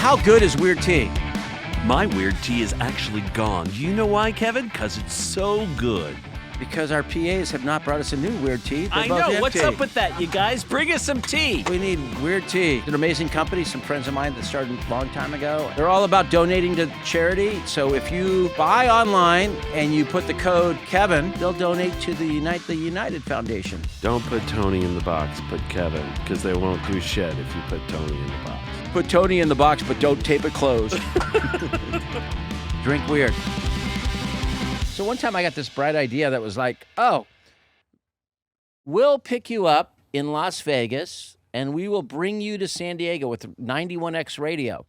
how good is Weird Tea? My weird tea is actually gone. Do you know why, Kevin? Because it's so good. Because our PAs have not brought us a new Weird Tea. I know. What's up with that, you guys? Bring us some tea. We need Weird Tea. It's an amazing company, some friends of mine that started a long time ago. They're all about donating to charity. So if you buy online and you put the code Kevin, they'll donate to the United Foundation. Don't put Tony in the box, put Kevin, because they won't do shit if you put Tony in the box. Put Tony in the box, but don't tape it closed. Drink weird. So one time I got this bright idea that was like, oh, we'll pick you up in Las Vegas and we will bring you to San Diego with 91X radio.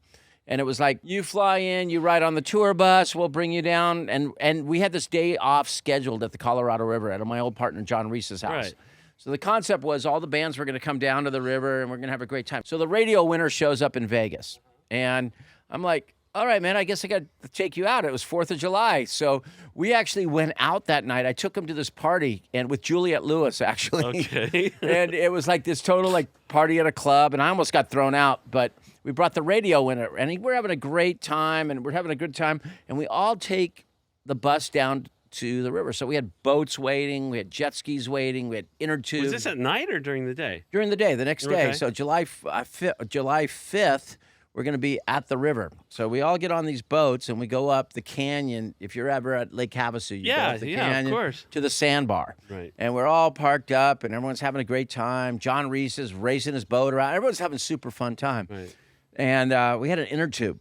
And it was like, you fly in, you ride on the tour bus, we'll bring you down. And we had this day off scheduled at the Colorado River at my old partner John Reese's house. Right. So the concept was all the bands were going to come down to the river and we're going to have a great time. So the radio winner shows up in Vegas. And I'm like, all right, man, I guess I got to take you out. It was 4th of July. So we actually went out that night. I took him to this party and with Juliette Lewis, actually. Okay. And it was like this total like party at a club. And I almost got thrown out. But we brought the radio winner. And we're having a great time. And we're having a good time. And we all take the bus down to the river. So we had boats waiting. We had jet skis waiting. We had inner tubes. Was this at night or during the day? During the day, the next day. Okay. So July 5th, we're going to be at the river. So we all get on these boats and we go up the canyon. If you're ever at Lake Havasu, you go up the canyon of course. to the sandbar. Right. And we're all parked up and everyone's having a great time. John Reese is racing his boat around. Everyone's having a super fun time. Right. And we had an inner tube.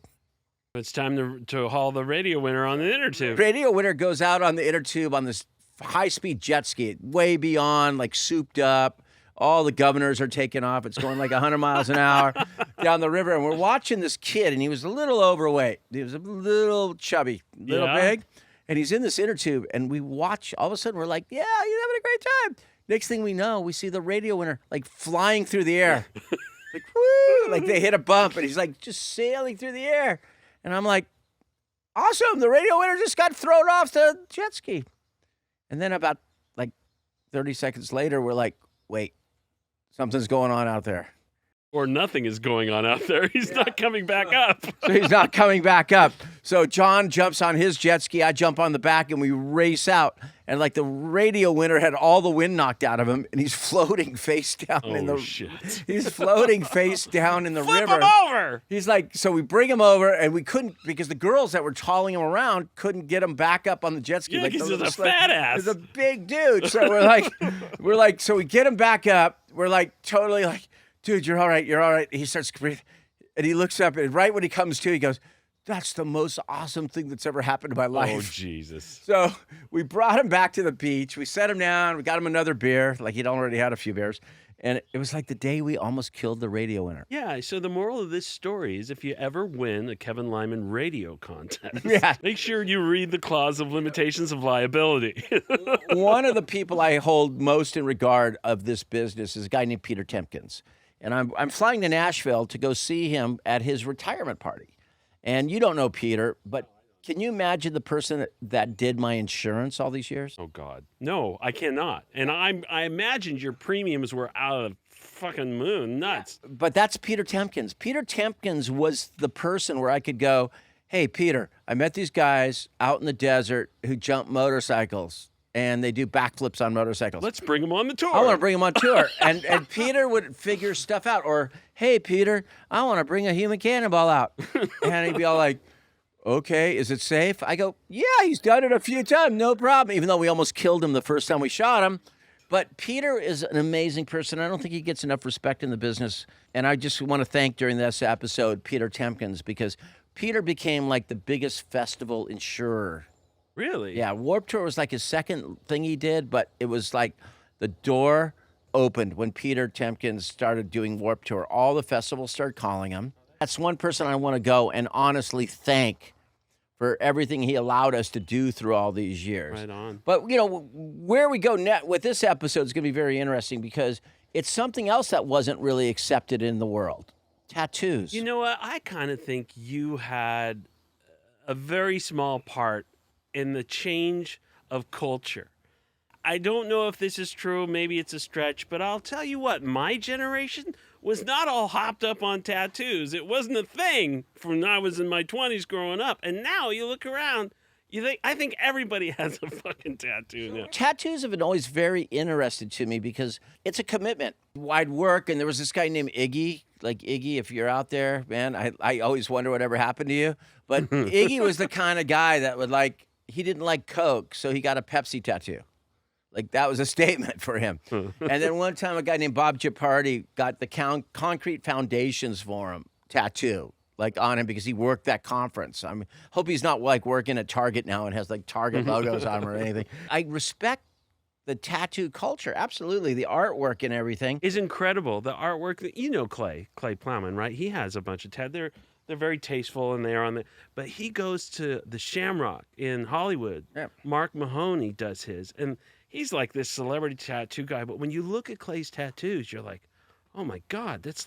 It's time to haul the radio winner on the inner tube. Radio winner goes out on the inner tube on this high-speed jet ski, way beyond, like souped up. All the governors are taking off. It's going like 100 miles an hour down the river. And we're watching this kid, and he was a little overweight. He was a little chubby, little big. And he's in this inner tube, and we watch. All of a sudden, we're like, yeah, he's having a great time. Next thing we know, we see the radio winner, like, flying through the air. Like, woo! Like, they hit a bump, and he's, like, just sailing through the air. And I'm like, awesome, the radio winner just got thrown off the jet ski. And then about, like, 30 seconds later, we're like, wait. Something's going on out there. Or nothing is going on out there. He's not coming back up. So he's not coming back up. So John jumps on his jet ski. I jump on the back, and we race out. And like the radio winner had all the wind knocked out of him, and he's floating face down in the. Shit. He's floating face down in the Flip river. him over. He's like, so we bring him over, and we couldn't because the girls that were hauling him around couldn't get him back up on the jet ski. Yeah, like, because he's a fat ass. He's a big dude. So we're like, so we get him back up. We're like totally like, dude, you're all right. You're all right. He starts breathing, and he looks up, and right when he comes to, he goes, that's the most awesome thing that's ever happened to my life. Oh, Jesus. So we brought him back to the beach. We set him down. We got him another beer, like he'd already had a few beers. And it was like the day we almost killed the radio winner. Yeah, so the moral of this story is if you ever win a Kevin Lyman radio contest, make sure you read the clause of limitations of liability. One of the people I hold most in regard of this business is a guy named Peter Tompkins. And I'm flying to Nashville to go see him at his retirement party. And you don't know Peter, but can you imagine the person that did my insurance all these years? Oh, God. No, I cannot. And I imagined your premiums were out of the fucking moon. Nuts. But that's Peter Tompkins. Peter Tompkins was the person where I could go, hey, Peter, I met these guys out in the desert who jump motorcycles. And they do backflips on motorcycles. Let's bring them on the tour. I want to bring them on tour. and Peter would figure stuff out. Or, hey, Peter, I want to bring a human cannonball out. And he'd be all like, okay, is it safe? I go, yeah, he's done it a few times, no problem. Even though we almost killed him the first time we shot him. But Peter is an amazing person. I don't think he gets enough respect in the business. And I just want to thank during this episode Peter Tompkins because Peter became like the biggest festival insurer. Really? Yeah, Warped Tour was like his second thing he did, but it was like the door opened when Peter Tompkins started doing Warped Tour. All the festivals started calling him. That's one person I want to go and honestly thank for everything he allowed us to do through all these years. Right on. But, you know, where we go with this episode is going to be very interesting because it's something else that wasn't really accepted in the world. Tattoos. You know what? I kind of think you had a very small part in the change of culture. I don't know if this is true. Maybe it's a stretch, but I'll tell you what, my generation, was not all hopped up on tattoos. It wasn't a thing from when I was in my 20s growing up. And now you look around, I think everybody has a fucking tattoo now. Tattoos have been always very interesting to me because it's a commitment. I'd work, and there was this guy named Iggy. Like, Iggy, if you're out there, man, I always wonder whatever happened to you. But Iggy was the kind of guy that would he didn't like Coke, so he got a Pepsi tattoo. Like, that was a statement for him. And then one time, a guy named Bob Giappardi got the concrete foundations for him tattoo, on him, because he worked that conference. I mean, hope he's not working at Target now and has Target logos on him or anything. I respect the tattoo culture, absolutely. The artwork and everything is incredible. The artwork, Clay Plowman, right? He has a bunch of tattoos. They're very tasteful, and they are on the. But he goes to the Shamrock in Hollywood. Yeah. Mark Mahoney does his, and he's like this celebrity tattoo guy. But when you look at Clay's tattoos, you're like, oh my God, that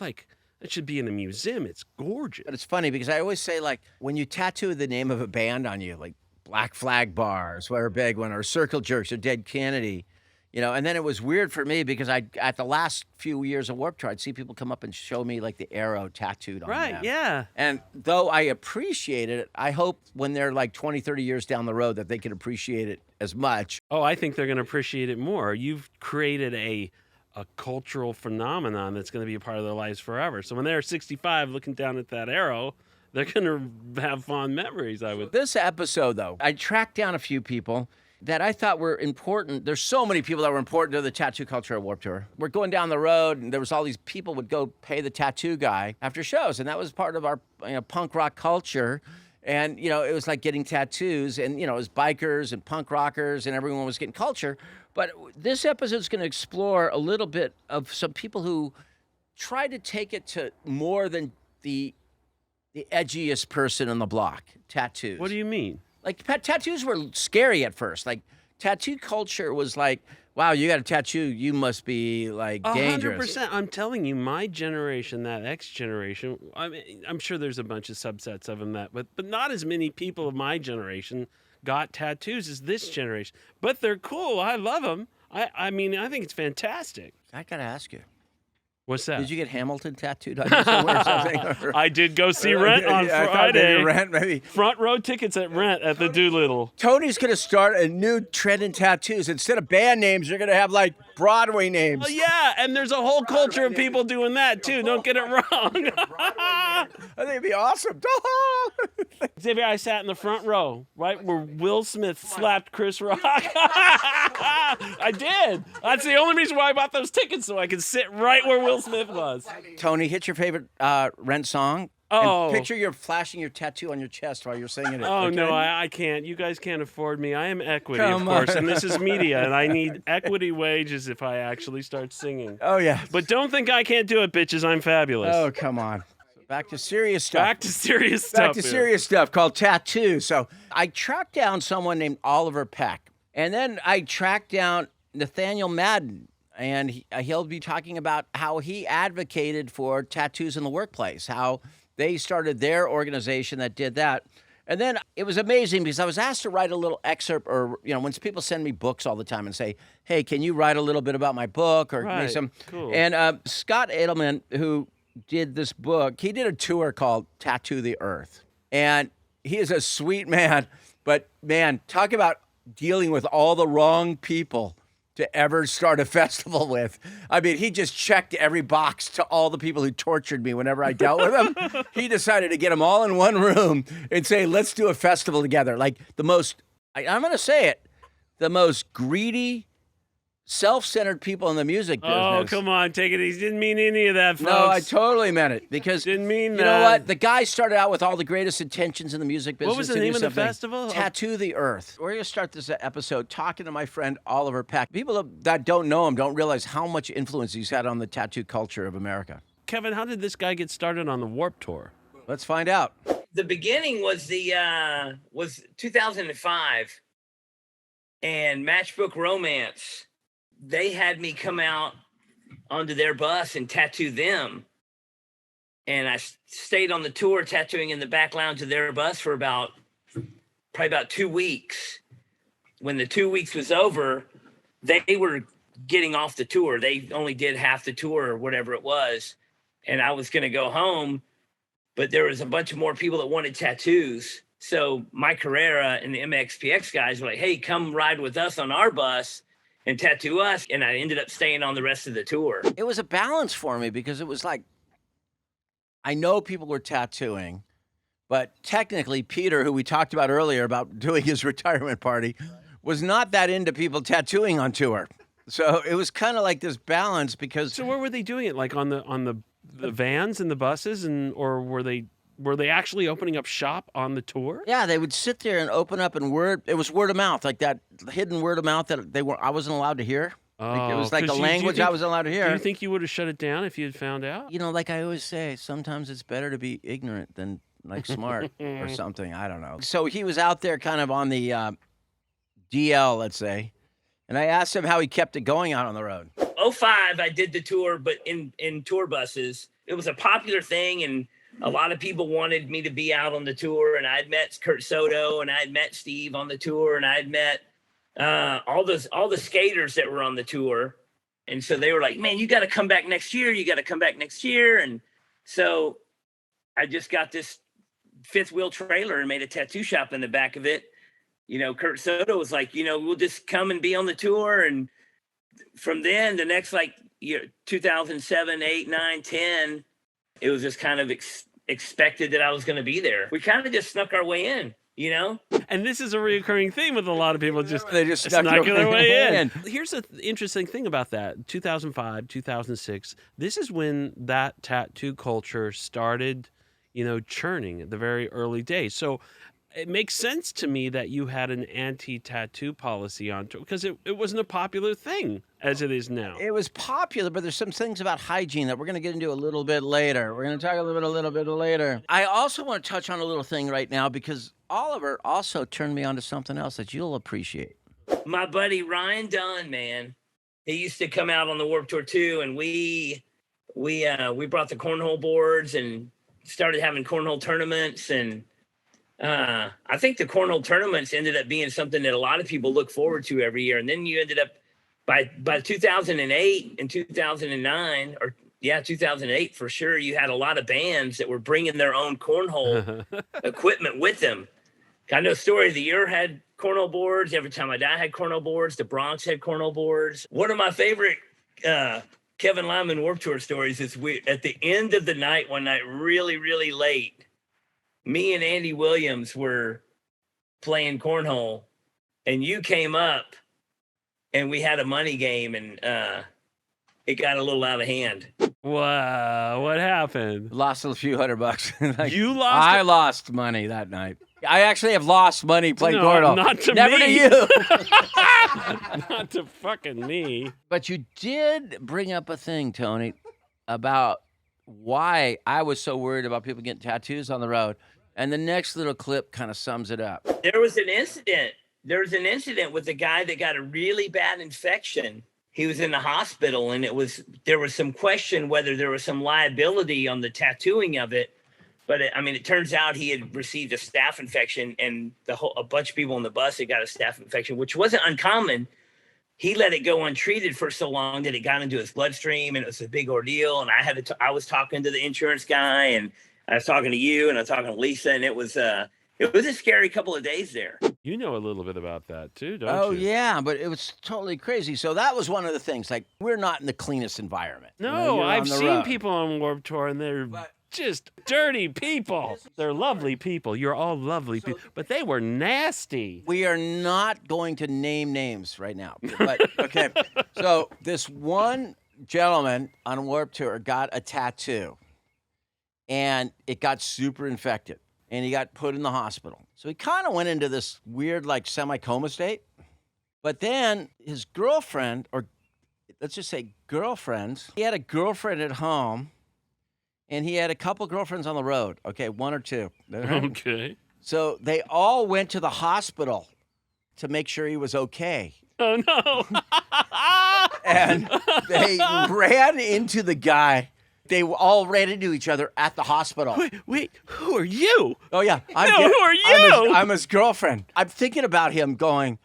should be in a museum. It's gorgeous. But it's funny because I always say, when you tattoo the name of a band on you, Black Flag Bars, what a big one, or Circle Jerks, or Dead Kennedy, and then it was weird for me because at the last few years of Warped Tour, I'd see people come up and show me the arrow tattooed on them. Right, yeah. And though I appreciated it, I hope when they're 20, 30 years down the road that they can appreciate it as much. Oh, I think they're going to appreciate it more. You've created a cultural phenomenon that's going to be a part of their lives forever. So when they're 65 looking down at that arrow, they're going to have fond memories, I would. This episode, though, I tracked down a few people that I thought were important. There's so many people that were important to the tattoo culture at Warped Tour. We're going down the road, and there was all these people would go pay the tattoo guy after shows, and that was part of our punk rock culture. And, it was like getting tattoos, and, it was bikers and punk rockers, and everyone was getting culture. But this episode is going to explore a little bit of some people who try to take it to more than the edgiest person on the block, tattoos. What do you mean? Tattoos were scary at first. Tattoo culture was wow, you got a tattoo, you must be dangerous. 100%. I'm telling you, my generation, that X generation, I mean, I'm sure there's a bunch of subsets of them but not as many people of my generation got tattoos as this generation. But they're cool. I love them. I mean, I think it's fantastic. I got to ask you. What's that? Did you get Hamilton tattooed on you somewhere or something? I did go see Rent on Friday. Rent, maybe. Front row tickets at Rent at the Doolittle. Tony's going to start a new trend in tattoos. Instead of band names, you're going to have Broadway names. Oh, yeah, and there's a whole culture of people doing that too. Don't get it wrong. I think it'd be awesome. Xavier, I sat in the front row, right where Will Smith slapped Chris Rock. I did. That's the only reason why I bought those tickets, so I could sit right where Will Smith was. Tony, hit your favorite Rent song. Oh. And picture you're flashing your tattoo on your chest while you're singing it. Oh, okay? no, I can't. You guys can't afford me. I am equity, of course, and this is media, and I need equity wages if I actually start singing. Oh, yeah. But don't think I can't do it, bitches. I'm fabulous. Oh, come on. Back to serious stuff. Back to serious stuff called tattoo. So I tracked down someone named Oliver Peck, and then I tracked down Nathan Madden. And he'll be talking about how he advocated for tattoos in the workplace, how they started their organization that did that. And then it was amazing because I was asked to write a little excerpt, or, when people send me books all the time and say, hey, can you write a little bit about my book? Or right. some. Cool. And Scott Alderman, who did this book, he did a tour called Tattoo the Earth. And he is a sweet man, but man, talk about dealing with all the wrong people to ever start a festival with. I mean, he just checked every box to all the people who tortured me whenever I dealt with them. He decided to get them all in one room and say, let's do a festival together. I'm going to say it, the most greedy, self-centered people in the music business. Oh, come on, take it easy. Didn't mean any of that, folks. No, I totally meant it because didn't mean that. You know what? The guy started out with all the greatest intentions in the music business. What was the name of the festival? Tattoo the Earth. We're going to start this episode talking to my friend Oliver Peck. People that don't know him don't realize how much influence he's had on the tattoo culture of America. Kevin, how did this guy get started on the Warped Tour? Let's find out. The beginning was was 2005, and Matchbook Romance. They had me come out onto their bus and tattoo them. And I stayed on the tour tattooing in the back lounge of their bus for probably about 2 weeks. When the 2 weeks was over, they were getting off the tour. They only did half the tour or whatever it was. and I was going to go home, but there was a bunch of more people that wanted tattoos. So my Carrera and the MXPX guys were like, hey, come ride with us on our bus and tattoo us. And I ended up staying on the rest of the tour. It was a balance for me because it was like, I know people were tattooing, but technically Peter, who we talked about earlier about doing his retirement party, was not that into people tattooing on tour. So it was kind of like this balance because. So where were they doing it? Like on the vans and the buses, or were they actually opening up shop on the tour? Yeah, they would sit there and open up and it was word of mouth, like that hidden word of mouth that I wasn't allowed to hear. Like, it was like a language I wasn't allowed to hear. Do you think you would have shut it down if you had found out? You know, like I always say, sometimes it's better to be ignorant than like smart or something. I don't know. So he was out there kind of on the DL, let's say, and I asked him how he kept it going out on the road. 2005, I did the tour, but in tour buses. It was a popular thing, and a lot of people wanted me to be out on the tour, and I'd met Kurt Soto, and I'd met Steve on the tour, and I'd met all the skaters that were on the tour. And so they were like, man, you got to come back next year. You got to come back next year. And so I just got this fifth wheel trailer and made a tattoo shop in the back of it. You know, Kurt Soto was like, you know, we'll just come and be on the tour. And from then, the next, like, 2007, 8, 9, 10, it was just kind of expected that I was going to be there. We kind of just snuck our way in, you know? And this is a recurring theme with a lot of people. They just snuck their way in. Here's the interesting thing about that. 2005, 2006, this is when that tattoo culture started, churning at the very early days. So it makes sense to me that you had an anti-tattoo policy on tour because it wasn't a popular thing as it is now. It was popular, but there's some things about hygiene that we're going to get into a little bit later. We're going to talk a little bit later. I also want to touch on a little thing right now because Oliver also turned me on to something else that you'll appreciate. My buddy Ryan Dunn, man, he used to come out on the Warped Tour too, and we brought the cornhole boards and started having cornhole tournaments, and I think the cornhole tournaments ended up being something that a lot of people look forward to every year. And then you ended up by 2008 and 2009, or 2008 for sure, you had a lot of bands that were bringing their own cornhole equipment with them. I know Story of the Year had cornhole boards. Every Time I Die had cornhole boards. The Bronx had cornhole boards. One of my favorite Kevin Lyman Warped Tour stories is at the end of the night, one night, really, really late, me and Andy Williams were playing cornhole, and you came up, and we had a money game, and it got a little out of hand. Wow, what happened? Lost a few $100. You lost? I lost money that night. I actually have lost money playing cornhole. Not to Never me. to you. Not to fucking me. But you did bring up a thing, Tony, about why I was so worried about people getting tattoos on the road. And the next little clip kind of sums it up. There was an incident. There was an incident with a guy that got a really bad infection. He was in the hospital, and there was some question whether there was some liability on the tattooing of it. But it turns out he had received a staph infection, and a bunch of people on the bus had got a staph infection, which wasn't uncommon. He let it go untreated for so long that it got into his bloodstream, and it was a big ordeal. And I was talking to the insurance guy, and I was talking to you, and I was talking to Lisa, and it was a scary couple of days there. You know a little bit about that too, don't you? Oh, yeah, but it was totally crazy. So that was one of the things. Like, we're not in the cleanest environment. No, I've seen people on Warped Tour, and they're just dirty people. They're lovely people. You're all lovely people. But they were nasty. We are not going to name names right now. But, okay. So this one gentleman on Warped Tour got a tattoo, and it got super infected, and he got put in the hospital. So he kind of went into this weird, like, semi-coma state. But then his girlfriend, or let's just say girlfriends, he had a girlfriend at home, and he had a couple girlfriends on the road. Okay, one or two. Okay. So they all went to the hospital to make sure he was okay. Oh, no. And they ran into the guy. They all ran into each other at the hospital. Wait, who are you? Oh, yeah. Who are you? I'm his girlfriend. I'm thinking about him going,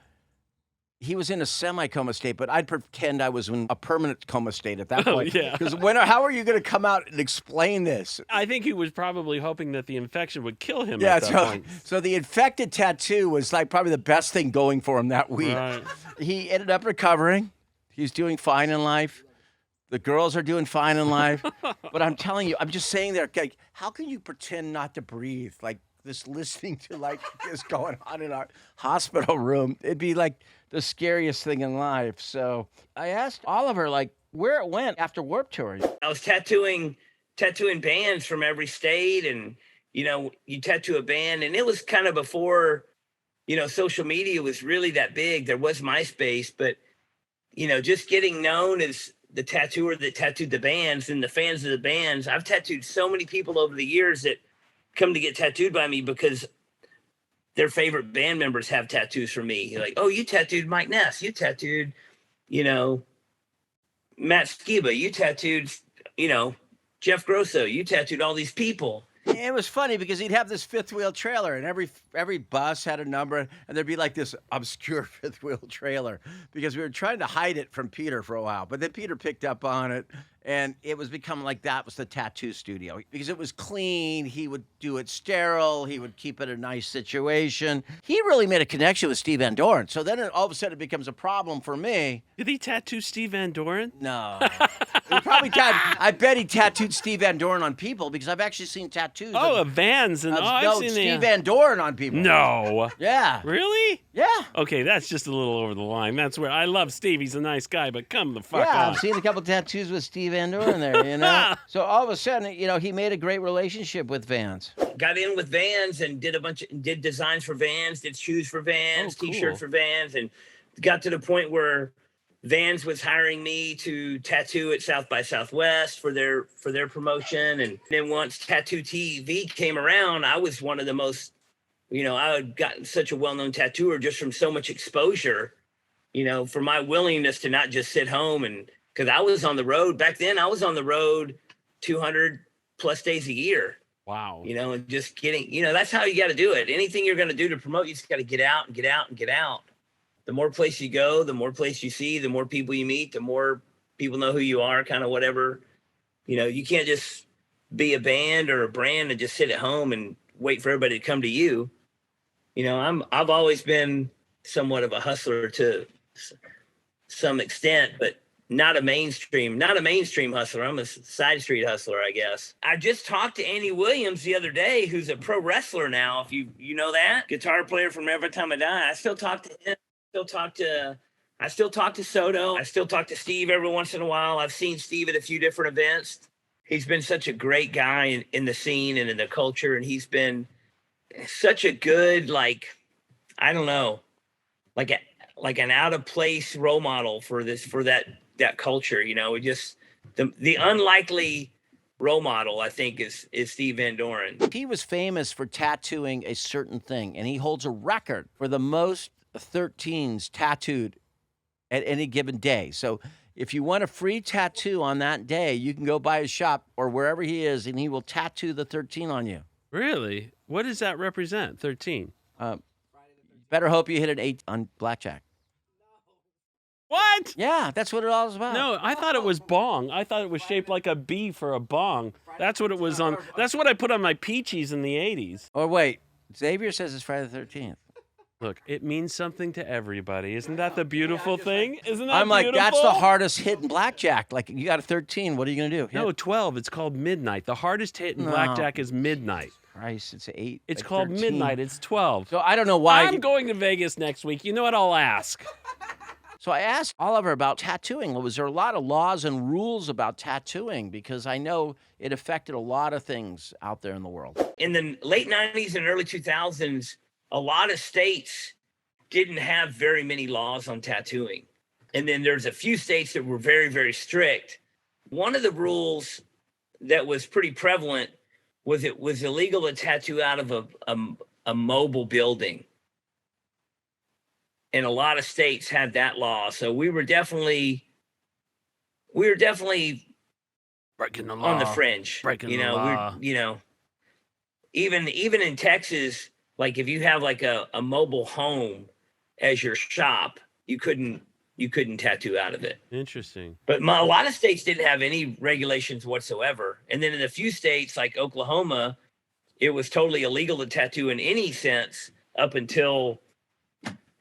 he was in a semi-coma state, but I'd pretend I was in a permanent coma state at that point. Yeah. Because how are you going to come out and explain this? I think he was probably hoping that the infection would kill him at that point. So the infected tattoo was like probably the best thing going for him that week. Right. He ended up recovering. He's doing fine in life. The girls are doing fine in life. But I'm telling you, I'm just saying there, like, how can you pretend not to breathe? Like this listening to like this going on in our hospital room. It'd be like the scariest thing in life. So I asked Oliver, like, where it went after Warped Tour. I was tattooing bands from every state, and you tattoo a band, and it was kind of before social media was really that big. There was MySpace, but just getting known as the tattooer that tattooed the bands and the fans of the bands. I've tattooed so many people over the years that come to get tattooed by me because their favorite band members have tattoos for me. Like, oh, you tattooed Mike Ness. You tattooed, Matt Skiba. You tattooed, Jeff Grosso. You tattooed all these people. It was funny because he'd have this fifth wheel trailer, and every bus had a number, and there'd be like this obscure fifth wheel trailer because we were trying to hide it from Peter for a while, but then Peter picked up on it, and it was becoming like that was the tattoo studio because it was clean. He would do it sterile. He would keep it a nice situation. He really made a connection with Steve Vandoren. So then all of a sudden it becomes a problem for me. Did he tattoo Steve Vandoren? No. I bet he tattooed Steve Vandoren on people because I've actually seen tattoos. Oh, of Vans and I've seen Steve Vandoren on people. No. Yeah. Really? Yeah. Okay, that's just a little over the line. That's where I love Steve. He's a nice guy, but come the fuck Yeah, on. I've seen a couple tattoos with Steve Vandoren there, So all of a sudden, he made a great relationship with Vans. Got in with Vans and did designs for Vans, did shoes for Vans, cool. T-shirts for Vans, and got to the point where Vans was hiring me to tattoo at South by Southwest for their promotion. And then once Tattoo TV came around, I was one of the most, I had gotten such a well-known tattooer just from so much exposure, for my willingness to not just sit home. And because I was on the road back then, I was on the road 200 plus days a year. Wow. And just getting, that's how you got to do it. Anything you're going to do to promote, you just got to get out and get out and get out. The more place you go, the more place you see, the more people you meet, the more people know who you are, kind of whatever. You can't just be a band or a brand and just sit at home and wait for everybody to come to you. I've always been somewhat of a hustler to some extent, but not a mainstream hustler. I'm a side street hustler, I guess. I just talked to Andy Williams the other day, who's a pro wrestler now. If you know that guitar player from Every Time I Die, I still talk to him. I still talk to Soto. I still talk to Steve every once in a while. I've seen Steve at a few different events. He's been such a great guy in the scene and in the culture. And he's been such a good, I don't know, like an out of place role model for that culture. Just the unlikely role model, I think, is Steve Vandoren. He was famous for tattooing a certain thing, and he holds a record for the most 13s tattooed at any given day. So if you want a free tattoo on that day, you can go by his shop or wherever he is, and he will tattoo the 13 on you. Really? What does that represent, 13? Better hope you hit an 8 on blackjack. What? Yeah, that's what it all is about. No, I thought it was bong. I thought it was shaped like a B for a bong. That's what it was on. That's what I put on my peaches in the 80s. Or wait, Xavier says it's Friday the 13th. Look, it means something to everybody. Isn't that the beautiful thing? Isn't that I'm like, beautiful? that's the hardest hit in blackjack. Like, you got a 13. What are you going to do? No, 12. It's called midnight. The hardest hit in blackjack is midnight. Christ, it's 8. It's like called 13. midnight. It's 12. So I don't know why. I'm going to Vegas next week. You know what? I'll ask. So I asked Oliver about tattooing. Was there a lot of laws and rules about tattooing? Because I know it affected a lot of things out there in the world. In the late 90s and early 2000s, a lot of states didn't have very many laws on tattooing. And then there's a few states that were very, very strict. One of the rules that was pretty prevalent was it was illegal to tattoo out of a mobile building. And a lot of states had that law. So we were definitely breaking the law on the fringe. Breaking the law. Even in Texas, like if you have like a mobile home as your shop, you couldn't tattoo out of it. Interesting. But a lot of states didn't have any regulations whatsoever. And then in a few states like Oklahoma, it was totally illegal to tattoo in any sense up until,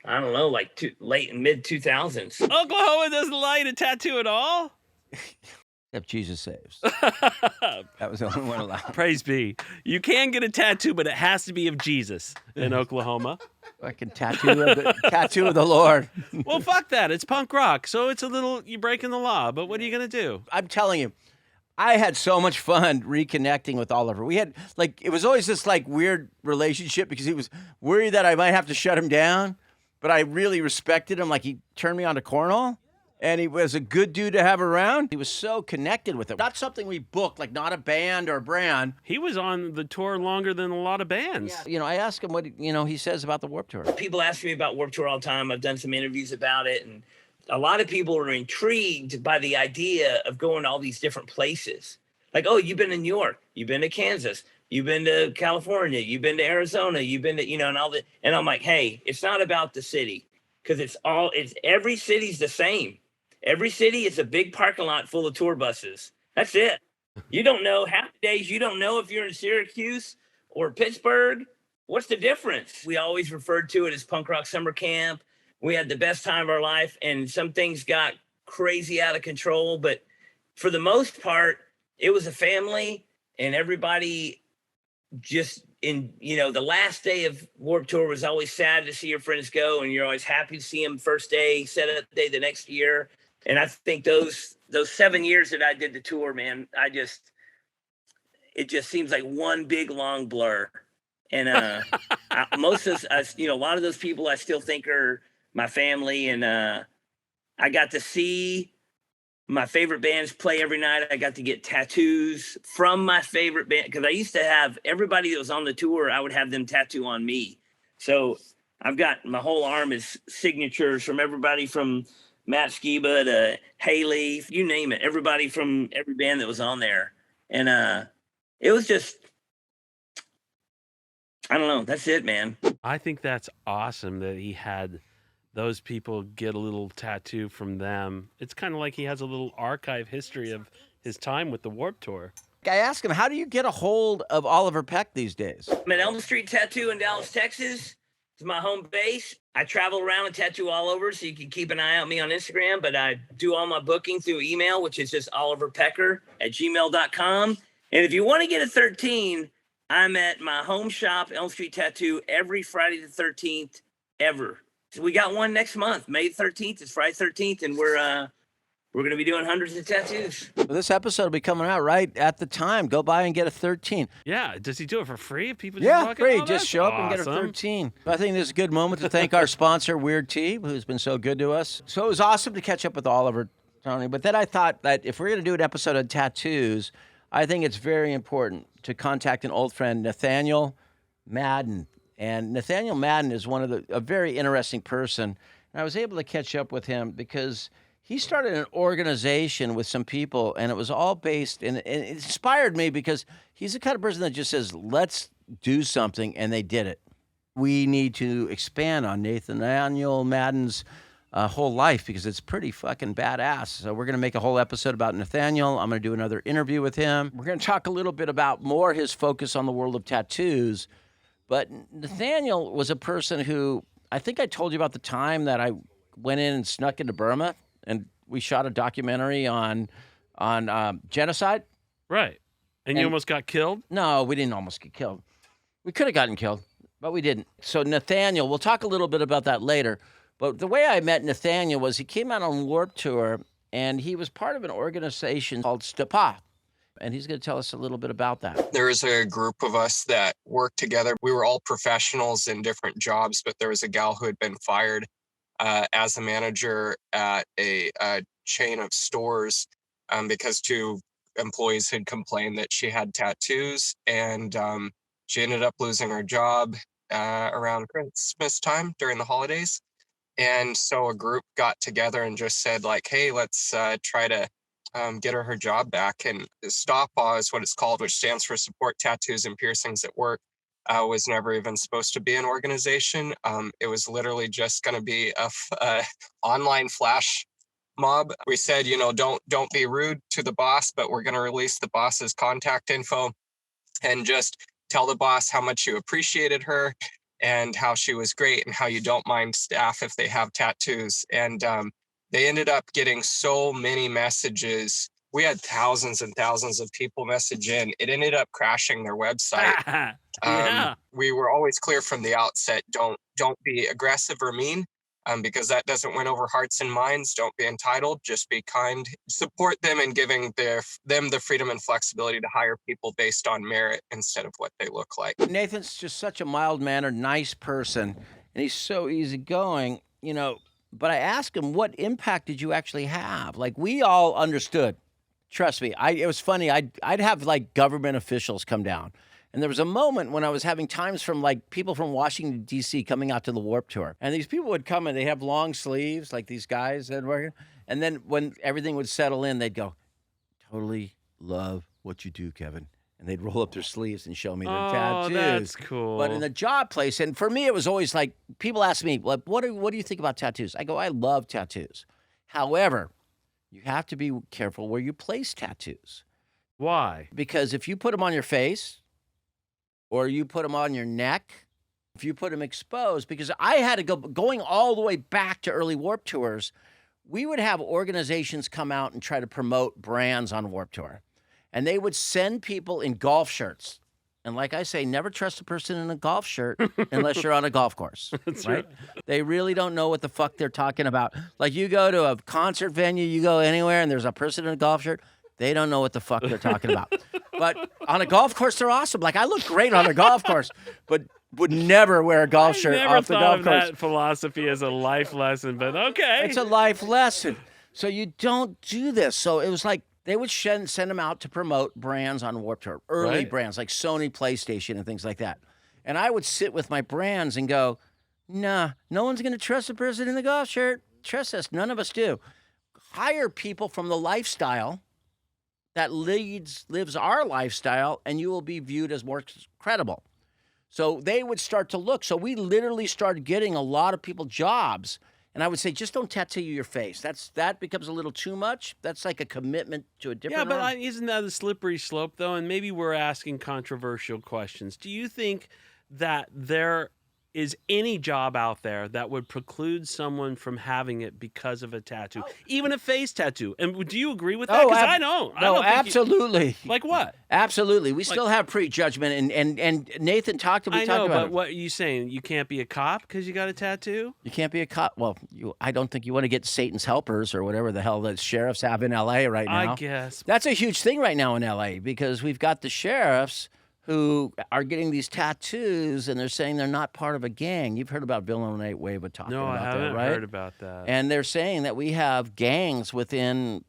I don't know, like late and mid 2000s. Oklahoma doesn't allow you to tattoo at all? Except Jesus saves. That was the only one allowed. Praise be. You can get a tattoo, but it has to be of Jesus in Oklahoma. I can tattoo of the Lord. Well, fuck that. It's punk rock. So it's a little, you're breaking the law, but what are you going to do? I'm telling you, I had so much fun reconnecting with Oliver. We had, like, it was always this, like, weird relationship because he was worried that I might have to shut him down, but I really respected him. Like, he turned me on to cornhole, and he was a good dude to have around. He was so connected with it. Not something we booked, like, not a band or a brand. He was on the tour longer than a lot of bands. Yeah. You know, I asked him what, he says about the Warped Tour. People ask me about Warped Tour all the time. I've done some interviews about it, and a lot of people are intrigued by the idea of going to all these different places. Like, oh, you've been to New York, you've been to Kansas, you've been to California, you've been to Arizona, you've been to, and all that. And I'm like, hey, it's not about the city, because every city's the same. Every city is a big parking lot full of tour buses. That's it. You don't know half the days. You don't know if you're in Syracuse or Pittsburgh. What's the difference? We always referred to it as punk rock summer camp. We had the best time of our life, and some things got crazy out of control. But for the most part, it was a family, and everybody just the last day of Warped Tour was always sad to see your friends go, and you're always happy to see them first day, set up day the next year. And I think those 7 years that I did the tour, man, it just seems like one big long blur. And most of us, a lot of those people I still think are my family, and I got to see my favorite bands play every night. I got to get tattoos from my favorite band, because I used to have everybody that was on the tour, I would have them tattoo on me. So I've got my whole arm is signatures from everybody from Matt Skiba to Haley, you name it, everybody from every band that was on there. And it was just, I don't know. That's it, man. I think that's awesome that he had those people get a little tattoo from them. It's kind of like he has a little archive history of his time with the Warped Tour. I asked him, how do you get a hold of Oliver Peck these days? I'm at Elm Street Tattoo in Dallas, Texas. It's my home base. I travel around and tattoo all over, so you can keep an eye on me on Instagram, but I do all my booking through email, which is just oliverpecker@gmail.com. And if you want to get a 13, I'm at my home shop, Elm Street Tattoo, every Friday the 13th ever. So we got one next month, May 13th. It's Friday 13th, and we're going to be doing hundreds of tattoos. Well, this episode will be coming out right at the time. Go by and get a 13. Yeah. Does he do it for free? If people free. Oh, just show up and get a 13. I think this is a good moment to thank our sponsor, Weird Tea, who's been so good to us. So it was awesome to catch up with Oliver, Tony. But then I thought that if we're going to do an episode on tattoos, I think it's very important to contact an old friend, Nathan Madden. And Nathan Madden is a very interesting person. And I was able to catch up with him because he started an organization with some people, and it was all based, and it inspired me because he's the kind of person that just says, let's do something, and they did it. We need to expand on Nathan Madden's whole life because it's pretty fucking badass. So we're going to make a whole episode about Nathaniel. I'm going to do another interview with him. We're going to talk a little bit about more his focus on the world of tattoos. But Nathaniel was a person who, I think I told you about the time that I went in and snuck into Burma and we shot a documentary on genocide. Right. And you almost got killed? No, we didn't almost get killed. We could have gotten killed, but we didn't. So Nathaniel, we'll talk a little bit about that later. But the way I met Nathaniel was he came out on Warped Tour, and he was part of an organization called STAPAW. And he's going to tell us a little bit about that. There was a group of us that worked together. We were all professionals in different jobs, but there was a gal who had been fired as a manager at a chain of stores because two employees had complained that she had tattoos, and she ended up losing her job around Christmas time during the holidays. And so a group got together and just said, like, hey, let's try to get her job back. And STAPAW is what it's called, which stands for Support Tattoos and Piercings at Work. was never even supposed to be an organization. It was literally just going to be a online flash mob. We said, don't be rude to the boss, but we're going to release the boss's contact info and just tell the boss how much you appreciated her and how she was great and how you don't mind staff if they have tattoos. And they ended up getting so many messages. We had thousands and thousands of people message in. It ended up crashing their website. Yeah. We were always clear from the outset, don't be aggressive or mean, because that doesn't win over hearts and minds. Don't be entitled, just be kind. Support them in giving them the freedom and flexibility to hire people based on merit instead of what they look like. Nathan's just such a mild-mannered, nice person, and he's so easygoing, But I asked him, what impact did you actually have? Like, we all understood. Trust me, it was funny. I'd have, like, government officials come down. And there was a moment when I was having times from, like, people from Washington, D.C. coming out to the Warp Tour. And these people would come and they'd have long sleeves, like these guys that were. And then when everything would settle in, they'd go, totally love what you do, Kevin. And they'd roll up their sleeves and show me their tattoos. That's cool. But in the job place, and for me, it was always like, people ask me, like, what do you think about tattoos? I go, I love tattoos. However, you have to be careful where you place tattoos. Why? Because if you put them on your face, or you put them on your neck, if you put them exposed, because I had to going all the way back to early Warp Tours, we would have organizations come out and try to promote brands on Warp Tour. And they would send people in golf shirts. And like I say, never trust a person in a golf shirt unless you're on a golf course. That's right? They really don't know what the fuck they're talking about. Like, you go to a concert venue, you go anywhere, and there's a person in a golf shirt. They don't know what the fuck they're talking about. But on a golf course, they're awesome. Like, I look great on a golf course, but would never wear a golf shirt off the golf course. I never thought of that philosophy as a life lesson, but okay. It's a life lesson. So you don't do this. So it was like they would send them out to promote brands on Warped Tour, early brands like Sony, PlayStation, and things like that. And I would sit with my brands and go, nah, no one's going to trust a person in the golf shirt. Trust us. None of us do. Hire people from the lifestyle that lives our lifestyle, and you will be viewed as more credible. So they would start to look. So we literally started getting a lot of people jobs. And I would say, just don't tattoo your face. That becomes a little too much. That's like a commitment to a different. Yeah, but isn't that a slippery slope, though? And maybe we're asking controversial questions. Do you think that there is any job out there that would preclude someone from having it because of a tattoo, even a face tattoo? And do you agree with that? Because I don't. I don't think absolutely. Like what? Absolutely. We still have prejudgment, and Nathan talked about it. I know, but what are you saying? You can't be a cop because you got a tattoo? You can't be a cop. Well, I don't think you want to get Satan's helpers or whatever the hell the sheriffs have in L.A. right now. I guess. That's a huge thing right now in L.A. because we've got the sheriffs who are getting these tattoos, and they're saying they're not part of a gang. You've heard about Bill and Nate Wade talking about that, right? No, I haven't heard about that. And they're saying that we have gangs within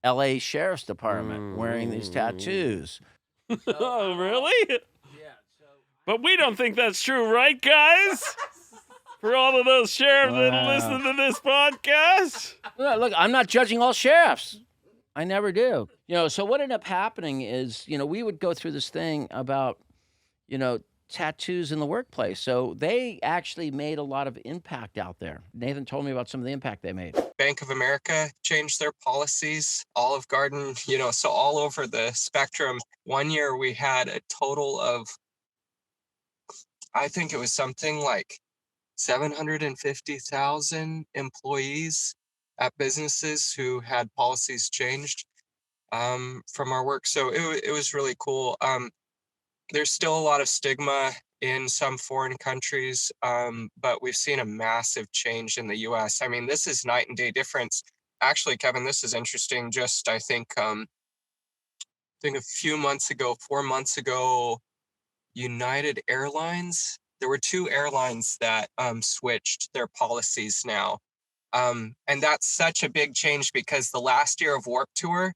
L.A. Sheriff's Department wearing these tattoos. Oh, really? Yeah. But we don't think that's true, right, guys? For all of those sheriffs that listen to this podcast. Look, I'm not judging all sheriffs. I never do. So what ended up happening is, we would go through this thing about, tattoos in the workplace. So they actually made a lot of impact out there. Nathan told me about some of the impact they made. Bank of America changed their policies. Olive Garden, so all over the spectrum. One year we had a total of, I think it was something like 750,000 employees at businesses who had policies changed from our work. So it was really cool. There's still a lot of stigma in some foreign countries, but we've seen a massive change in the US. I mean, this is night and day difference. Actually, Kevin, this is interesting. Just, I think a few months ago, 4 months ago, United Airlines, there were 2 airlines that switched their policies now. And that's such a big change because the last year of Warped Tour,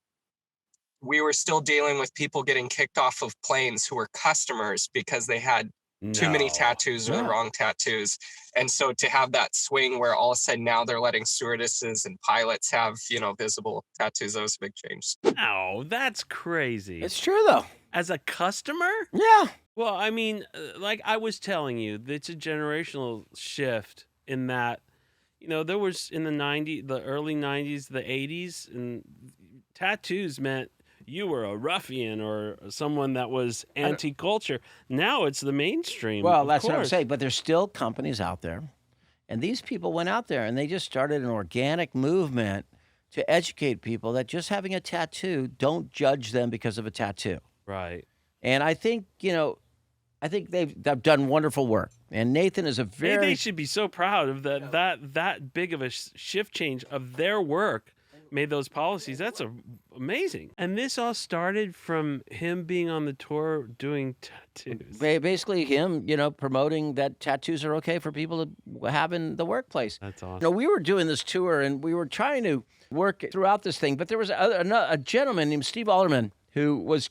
we were still dealing with people getting kicked off of planes who were customers because they had too many tattoos or the wrong tattoos. And so to have that swing where all of a sudden now they're letting stewardesses and pilots have, visible tattoos, that was a big change. Oh, that's crazy. It's true, though. As a customer? Yeah. Well, I mean, like I was telling you, it's a generational shift in that, there was in the the early 90s, the 80s, and tattoos meant you were a ruffian or someone that was anti-culture. Now it's the mainstream. Well, that's what I'm saying. But there's still companies out there, and these people went out there and they just started an organic movement to educate people that just having a tattoo, don't judge them because of a tattoo. Right. And I think, they've done wonderful work. And Nathan is a very... They should be so proud of that big of a shift change of their work made those policies. That's amazing. And this all started from him being on the tour doing tattoos. Basically him, promoting that tattoos are okay for people to have in the workplace. That's awesome. We were doing this tour and we were trying to work throughout this thing, but there was a gentleman named Steve Alderman who was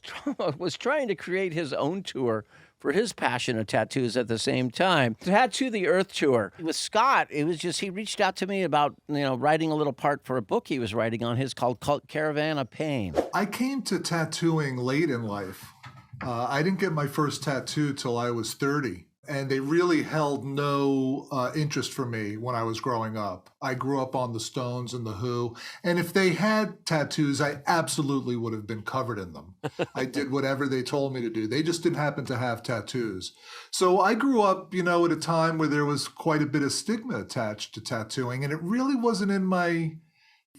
trying to create his own tour for his passion of tattoos at the same time. Tattoo the Earth tour. With Scott, it was just, he reached out to me about, writing a little part for a book he was writing on his called Caravan of Pain. I came to tattooing late in life. I didn't get my first tattoo till I was 30. And they really held no interest for me when I was growing up. I grew up on the Stones and the Who. And if they had tattoos, I absolutely would have been covered in them. I did whatever they told me to do. They just didn't happen to have tattoos. So I grew up, at a time where there was quite a bit of stigma attached to tattooing. And it really wasn't in my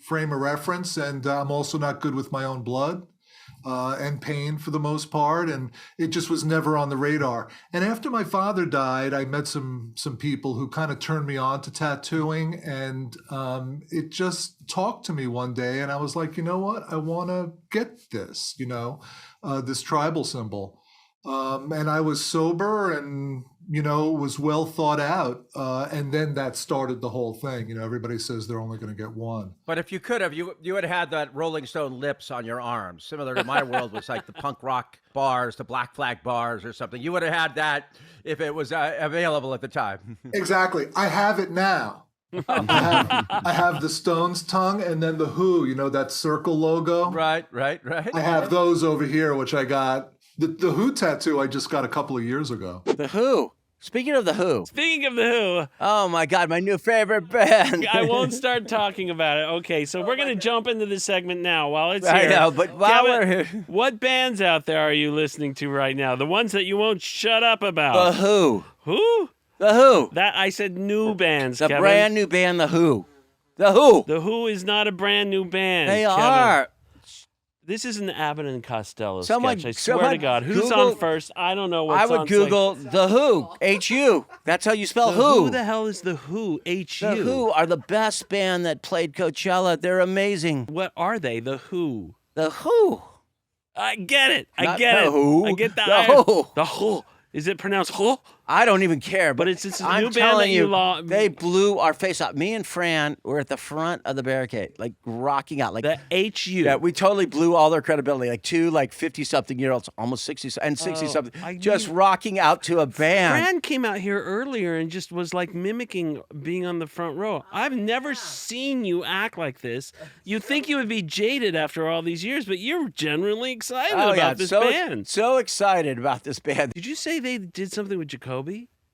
frame of reference. And I'm also not good with my own blood. And pain for the most part, and it just was never on the radar. And after my father died, I met some people who kind of turned me on to tattooing, and it just talked to me one day, and I was like, you know what, I want to get this, this tribal symbol. And I was sober and, it was well thought out. And then that started the whole thing. Everybody says they're only going to get one. But if you could have, you would have had that Rolling Stone lips on your arms. Similar to my world was like the punk rock bars, the Black Flag bars or something. You would have had that if it was available at the time. Exactly. I have it now. I have the Stones tongue and then the Who, that circle logo. Right. I have those over here, which I got. The Who tattoo I just got a couple of years ago. The Who. Speaking of the Who. Oh my God, my new favorite band. I won't start talking about it. Okay, so we're going to jump into this segment now while it's here. I know, but while Kevin, we're here. What bands out there are you listening to right now? The ones that you won't shut up about. The Who. Who? The Who. That I said new bands, The Kevin. brand new band, The Who. The Who. The Who is not a brand new band, They Kevin. are. This is an Abbott and Costello sketch. I swear someone to God. Who's Google, on first? I don't know what's I on would Google The Who. H-U. That's how you spell Who. Who the hell is The Who? H-U. The Who are the best band that played Coachella. They're amazing. What are they? The Who. The Who. I get it. I Not get the it. Who. I get The Who. The Who. Is it pronounced Who? I don't even care. But it's a I'm new band telling that you they blew our face out. Me and Fran were at the front of the barricade, like rocking out. Like the H-U. Yeah, we totally blew all their credibility. Like two 50-something-year-olds, almst 60 and 60-something, just rocking out to a band. Fran came out here earlier and just was like mimicking being on the front row. I've never seen you act like this. You'd think you would be jaded after all these years, but you're genuinely excited about this band. So excited about this band. Did you say they did something with Jacoby?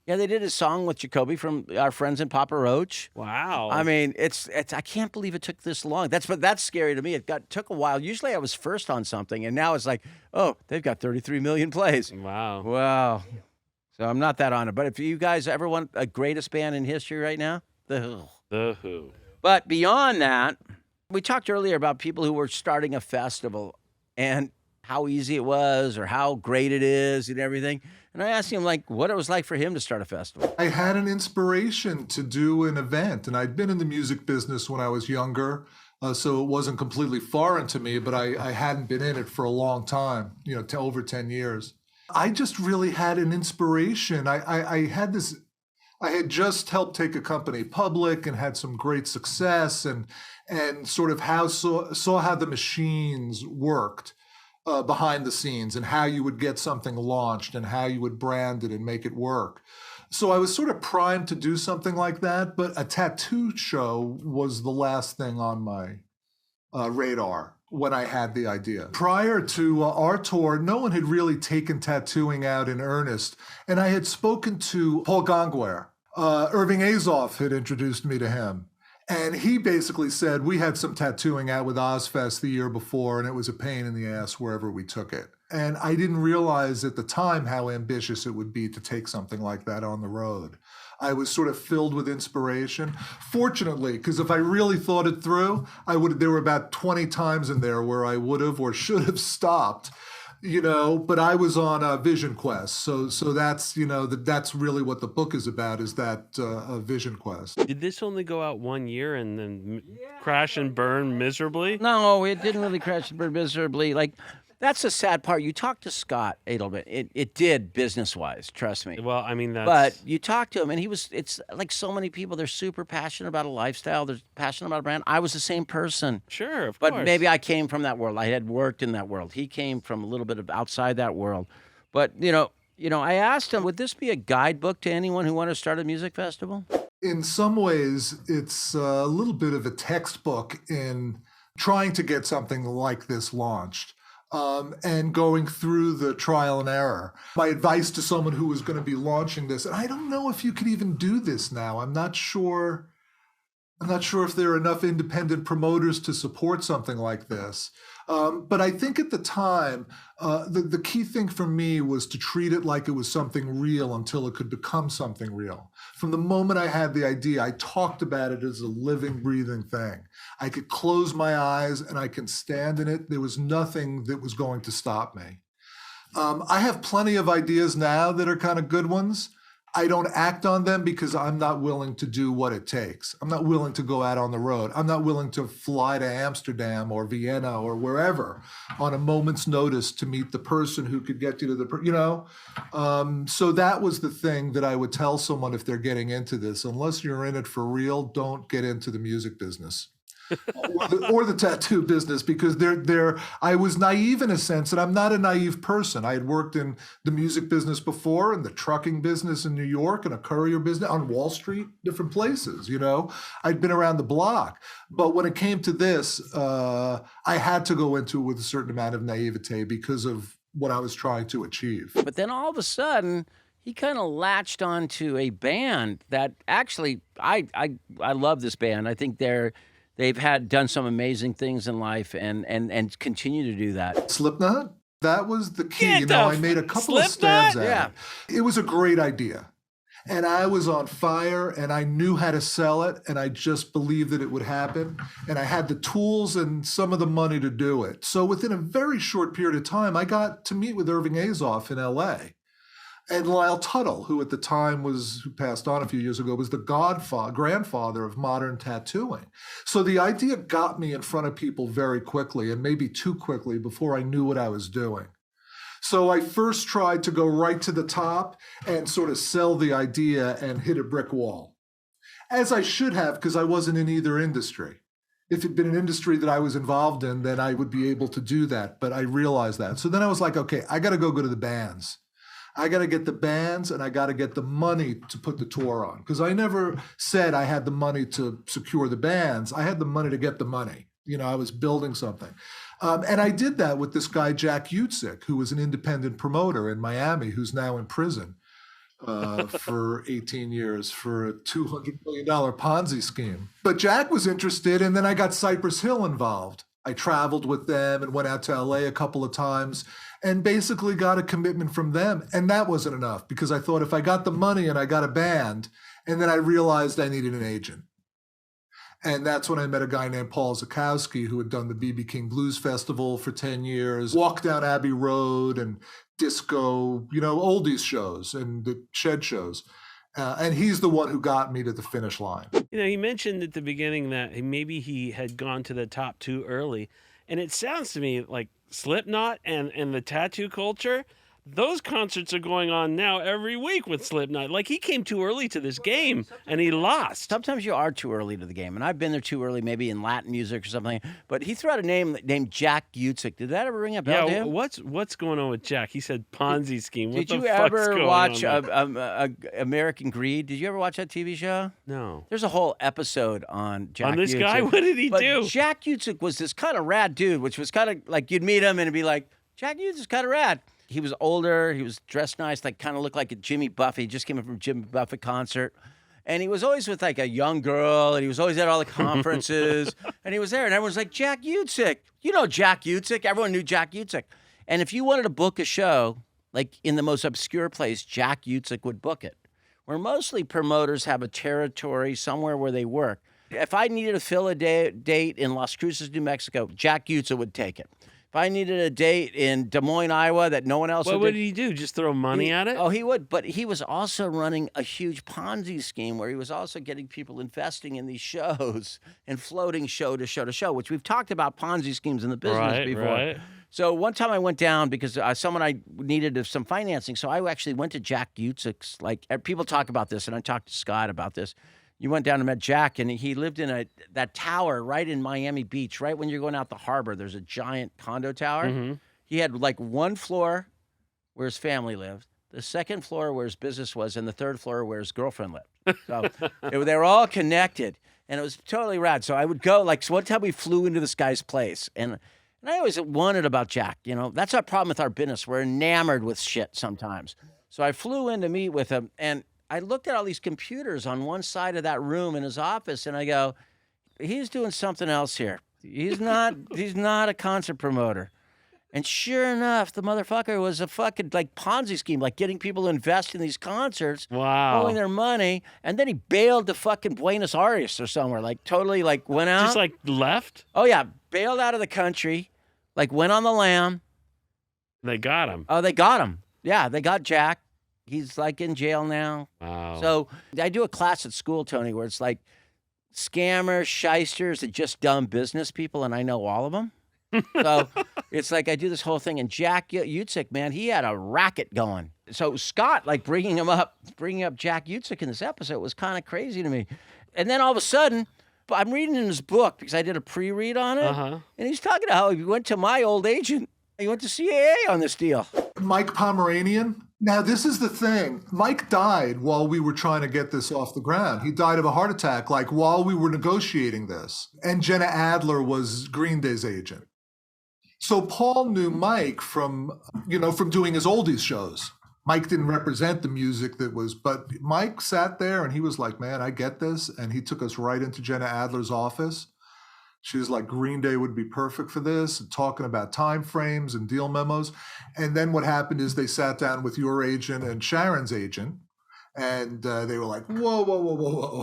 Yeah, they did a song with Jacoby from our friends in Papa Roach. Wow. I mean, it's I can't believe it took this long. That's scary to me. It took a while. Usually I was first on something, and now it's like, oh, they've got 33 million plays. Wow. So I'm not that on it. But if you guys ever want a greatest band in history right now, The Who. The Who. But beyond that, we talked earlier about people who were starting a festival and how easy it was or how great it is and everything. And I asked him what it was like for him to start a festival. I had an inspiration to do an event, and I'd been in the music business when I was younger, so it wasn't completely foreign to me, but I hadn't been in it for a long time, over 10 years. I just really had an inspiration. I had just helped take a company public and had some great success and sort of saw how the machines worked. Behind the scenes and how you would get something launched and how you would brand it and make it work. So I was sort of primed to do something like that, but a tattoo show was the last thing on my radar. when I had the idea. Prior to our tour, no one had really taken tattooing out in earnest. And I had spoken to Paul Gongware. Irving Azoff had introduced me to him. And he basically said, we had some tattooing out with Ozfest the year before, and it was a pain in the ass wherever we took it. And I didn't realize at the time how ambitious it would be to take something like that on the road. I was sort of filled with inspiration. Fortunately, because if I really thought it through, there were about 20 times in there where I would have or should have stopped. But I was on a vision quest. So that's, that's really what the book is about, is that a vision quest. Did this only go out 1 year and then crash and burn miserably? No, it didn't really crash and burn miserably. Like, that's the sad part. You talk to Scott Alderman. It did business-wise, trust me. Well, I mean, that's... But you talk to him, and it's like so many people, they're super passionate about a lifestyle. They're passionate about a brand. I was the same person. Sure, of course. But maybe I came from that world. I had worked in that world. He came from a little bit of outside that world. But, I asked him, would this be a guidebook to anyone who wanted to start a music festival? In some ways, it's a little bit of a textbook in trying to get something like this launched. And going through the trial and error. My advice to someone who was going to be launching this, and I don't know if you could even do this now. I'm not sure if there are enough independent promoters to support something like this. But I think at the time, the key thing for me was to treat it like it was something real until it could become something real. From the moment I had the idea, I talked about it as a living, breathing thing. I could close my eyes and I can stand in it. There was nothing that was going to stop me. I have plenty of ideas now that are kind of good ones. I don't act on them because I'm not willing to do what it takes. I'm not willing to go out on the road. I'm not willing to fly to Amsterdam or Vienna or wherever on a moment's notice to meet the person who could get you to the, So that was the thing that I would tell someone if they're getting into this. Unless you're in it for real, don't get into the music business. or the tattoo business, because I was naive in a sense, and I'm not a naive person. I had worked in the music business before, in the trucking business in New York, and a courier business on Wall Street, different places, I'd been around the block. But when it came to this, I had to go into it with a certain amount of naivete because of what I was trying to achieve. But then all of a sudden, he kind of latched onto a band that actually, I love this band. I think they've done some amazing things in life and continue to do that. Slipknot? That was the key. I made a couple of stabs at it. It was a great idea. And I was on fire and I knew how to sell it and I just believed that it would happen. And I had the tools and some of the money to do it. So within a very short period of time, I got to meet with Irving Azoff in LA. And Lyle Tuttle, who at the time who passed on a few years ago, was the grandfather of modern tattooing. So the idea got me in front of people very quickly, and maybe too quickly, before I knew what I was doing. So I first tried to go right to the top and sort of sell the idea and hit a brick wall. As I should have, because I wasn't in either industry. If it'd been an industry that I was involved in, then I would be able to do that, but I realized that. So then I was like, okay, I got to go to the bands. I got to get the bands and I got to get the money to put the tour on. Because I never said I had the money to secure the bands. I had the money to get the money. I was building something. And I did that with this guy, Jack Utzik, who was an independent promoter in Miami, who's now in prison for 18 years for a $200 million Ponzi scheme. But Jack was interested, and then I got Cypress Hill involved. I traveled with them and went out to LA a couple of times and basically got a commitment from them. And that wasn't enough because I thought if I got the money and I got a band, and then I realized I needed an agent. And that's when I met a guy named Paul Zakowski, who had done the B.B. King Blues Festival for 10 years, walked down Abbey Road and disco, oldies shows and the shed shows. And he's the one who got me to the finish line. He mentioned at the beginning that maybe he had gone to the top too early. And it sounds to me like Slipknot and the tattoo culture, those concerts are going on now every week with Slipknot. Like, he came too early to this game, and he lost. Sometimes you are too early to the game, and I've been there too early, maybe in Latin music or something. But he threw out a name named Jack Utzik. Did that ever ring a bell to Yeah, him? what's going on with Jack? He said Ponzi scheme. What Did the you fuck's ever going watch on? American Greed? Did you ever watch that TV show? No. There's a whole episode on Jack On this Utzik. guy? What did he But do? Jack Utzik was this kind of rad dude, which was kind of like you'd meet him and it'd be like, Jack Utzik's kind of rad. He was older. He was dressed nice, like kind of looked like a Jimmy Buffett. He just came in from a Jimmy Buffett concert. And he was always with like a young girl, and he was always at all the conferences. And he was there, and everyone's like, Jack Utzik. You know Jack Utzik. Everyone knew Jack Utzik. And if you wanted to book a show, like in the most obscure place, Jack Utzik would book it. Where mostly promoters have a territory somewhere where they work. If I needed to fill a date in Las Cruces, New Mexico, Jack Utzik would take it. If I needed a date in Des Moines, Iowa that no one else What would he do? Just throw money at it? Oh, he would. But he was also running a huge Ponzi scheme where he was also getting people investing in these shows and floating show to show to show, which we've talked about Ponzi schemes in the business before. Right. So one time I went down because someone I needed some financing. So I actually went to Jack Utzik's. Like, people talk about this, and I talked to Scott about this. You went down and met Jack, and he lived in that tower right in Miami Beach, right when you're going out the harbor. There's a giant condo tower. Mm-hmm. He had like one floor where his family lived, the second floor where his business was, and the third floor where his girlfriend lived. So they were all connected, and it was totally rad. So I would go, like, so one time we flew into this guy's place, and I always wondered about Jack. You know, that's our problem with our business. We're enamored with shit sometimes. So I flew in to meet with him, and I looked at all these computers on one side of that room in his office, and I go, he's doing something else here. He's not a concert promoter. And sure enough, the motherfucker was a fucking like Ponzi scheme, like getting people to invest in these concerts, owing their money, and then he bailed to fucking Buenos Aires or somewhere, like totally like went out. Just like left? Oh yeah, bailed out of the country, like went on the lam. They got him. Oh, they got him. Yeah, they got Jack. He's like in jail now. Wow. So I do a class at school, Tony, where it's like scammers, shysters, and just dumb business people, and I know all of them. So it's like I do this whole thing, and Jack Utzik, man, he had a racket going. So Scott, like bringing up Jack Utzik in this episode was kind of crazy to me. And then all of a sudden, I'm reading in his book because I did a pre-read on it, and he's talking about how he went to my old agent. He went to CAA on this deal. Mike Pomeranian. Now, this is the thing. Mike died while we were trying to get this off the ground. He died of a heart attack, like while we were negotiating this. And Jenna Adler was Green Day's agent. So Paul knew Mike from doing his oldies shows. Mike didn't represent the music but Mike sat there and he was like, man, I get this. And he took us right into Jenna Adler's office. She was like, Green Day would be perfect for this, and talking about time frames and deal memos. And then what happened is they sat down with your agent and Sharon's agent, and they were like, whoa,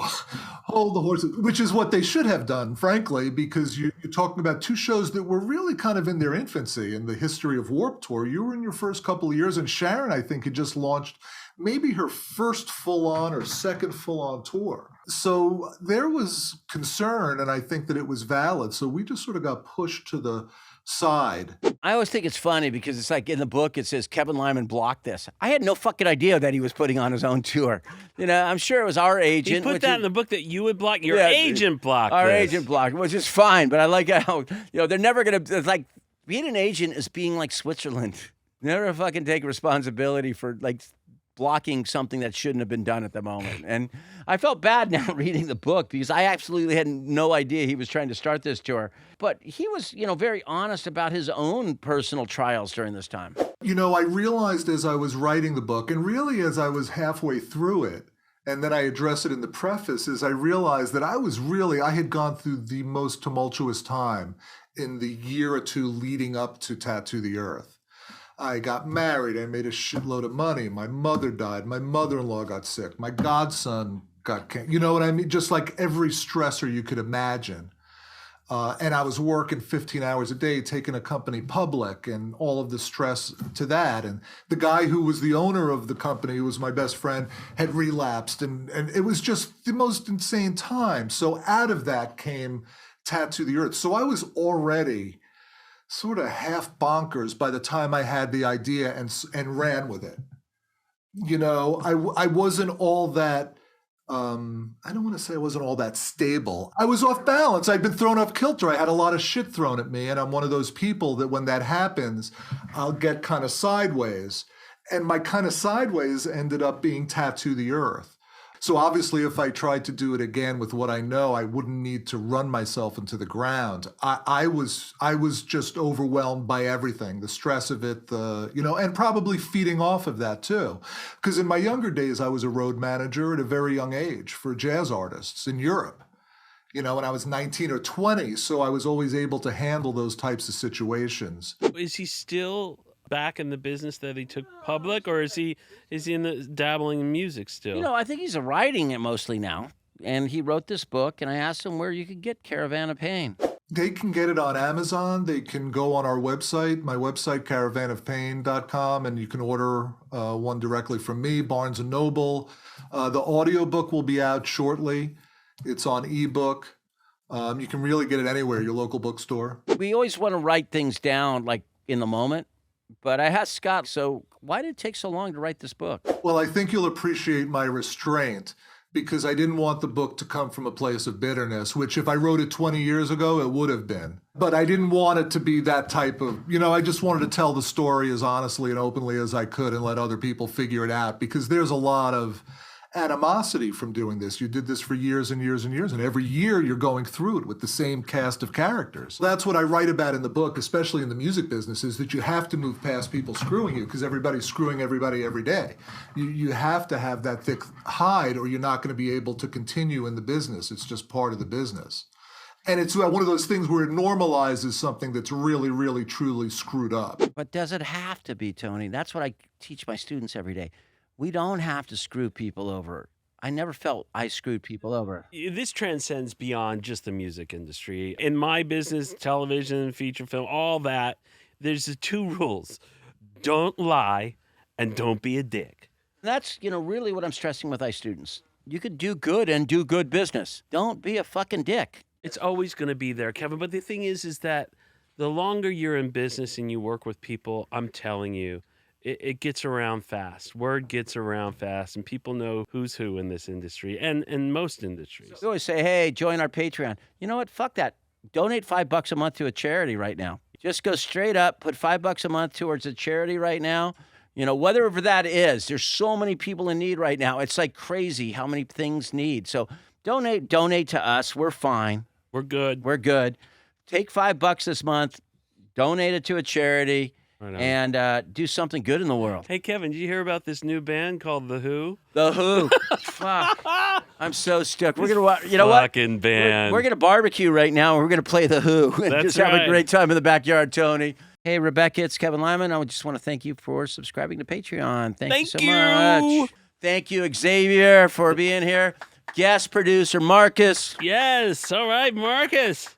hold the horses, which is what they should have done, frankly, because you're talking about two shows that were really kind of in their infancy in the history of Warped Tour. You were in your first couple of years, and Sharon, I think, had just launched maybe her first full-on or second full-on tour. So there was concern, and I think that it was valid. So we just sort of got pushed to the side. I always think it's funny because it's like in the book, it says Kevin Lyman blocked this. I had no fucking idea that he was putting on his own tour. You know, I'm sure it was our agent. He put that in the book that you would block. Your agent blocked Our this. agent blocked, which is fine. But I like how, they're never going to, it's like being an agent is being like Switzerland. Never fucking take responsibility for like blocking something that shouldn't have been done at the moment. And I felt bad now reading the book because I absolutely had no idea he was trying to start this tour. But he was, very honest about his own personal trials during this time. I realized as I was writing the book, and really as I was halfway through it, and then I address it in the preface, is I realized that I had gone through the most tumultuous time in the year or two leading up to Tattoo the Earth. I got married. I made a shitload of money. My mother died. My mother-in-law got sick. My godson got cancer. You know what I mean? Just like every stressor you could imagine. And I was working 15 hours a day, taking a company public and all of the stress to that. And the guy who was the owner of the company, who was my best friend, had relapsed. And it was just the most insane time. So out of that came Tattoo the Earth. So I was already sort of half bonkers by the time I had the idea and ran with it. You know, I wasn't all that, I don't want to say I wasn't all that stable. I was off balance. I'd been thrown off kilter. I had a lot of shit thrown at me. And I'm one of those people that when that happens, I'll get kind of sideways. And my kind of sideways ended up being Tattoo the Earth. So obviously, if I tried to do it again with what I know, I wouldn't need to run myself into the ground. I was just overwhelmed by everything, the stress of it, and probably feeding off of that too. Because in my younger days, I was a road manager at a very young age for jazz artists in Europe. When I was 19 or 20, so I was always able to handle those types of situations. Is he still back in the business that he took public, or is he in the dabbling in music still? I think he's writing it mostly now. And he wrote this book, and I asked him where you could get Caravan of Pain. They can get it on Amazon. They can go on our website, my website, caravanofpain.com, and you can order one directly from me, Barnes & Noble. The audiobook will be out shortly. It's on ebook. You can really get it anywhere, your local bookstore. We always want to write things down, like, in the moment. But I asked Scott, so why did it take so long to write this book? Well, I think you'll appreciate my restraint because I didn't want the book to come from a place of bitterness, which if I wrote it 20 years ago, it would have been. But I didn't want it to be that type of, I just wanted to tell the story as honestly and openly as I could and let other people figure it out because there's a lot of animosity from doing this. You did this for years and years and years, and every year you're going through it with the same cast of characters. That's what I write about in the book, especially in the music business, is that you have to move past people screwing you because everybody's screwing everybody every day. You have to have that thick hide or you're not going to be able to continue in the business. It's just part of the business. And it's one of those things where it normalizes something that's really, really, truly screwed up. But does it have to be, Tony? That's what I teach my students every day. We don't have to screw people over. I never felt I screwed people over. This transcends beyond just the music industry. In my business, television, feature film, all that, there's the two rules. Don't lie and don't be a dick. That's, really what I'm stressing with my students. You could do good and do good business. Don't be a fucking dick. It's always going to be there, Kevin. But the thing is that the longer you're in business and you work with people, I'm telling you, it gets around fast. Word gets around fast, and people know who's who in this industry and in most industries. We always say, hey, join our Patreon. You know what? Fuck that. Donate $5 a month to a charity right now. Just go straight up, put $5 a month towards a charity right now. Whatever that is, there's so many people in need right now. It's like crazy how many things need. So donate to us. We're fine. We're good. We're good. Take $5 this month, donate it to a charity. Right and do something good in the world. Hey, Kevin, did you hear about this new band called The Who? The Who. Fuck. I'm so stoked. We're going to, fucking band. We're going to barbecue right now, and we're going to play The Who. And That's just right. have a great time in the backyard, Tony. Hey, Rebecca, it's Kevin Lyman. I just want to thank you for subscribing to Patreon. Thank you so much. Thank you, Xavier, for being here. Guest producer, Marcus. Yes. All right, Marcus.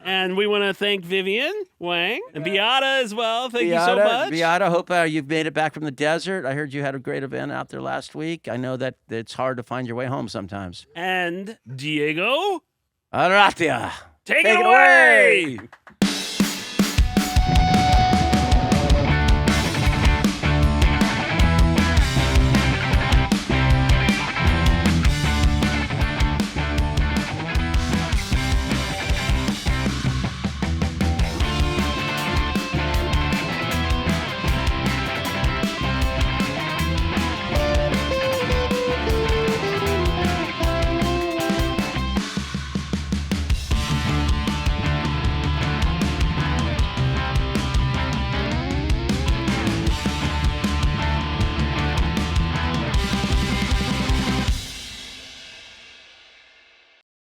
And we want to thank Vivian Wang and Beata as well. Thank you so much. Beata, hope you've made it back from the desert. I heard you had a great event out there last week. I know that it's hard to find your way home sometimes. And Diego Arratia. Take it away.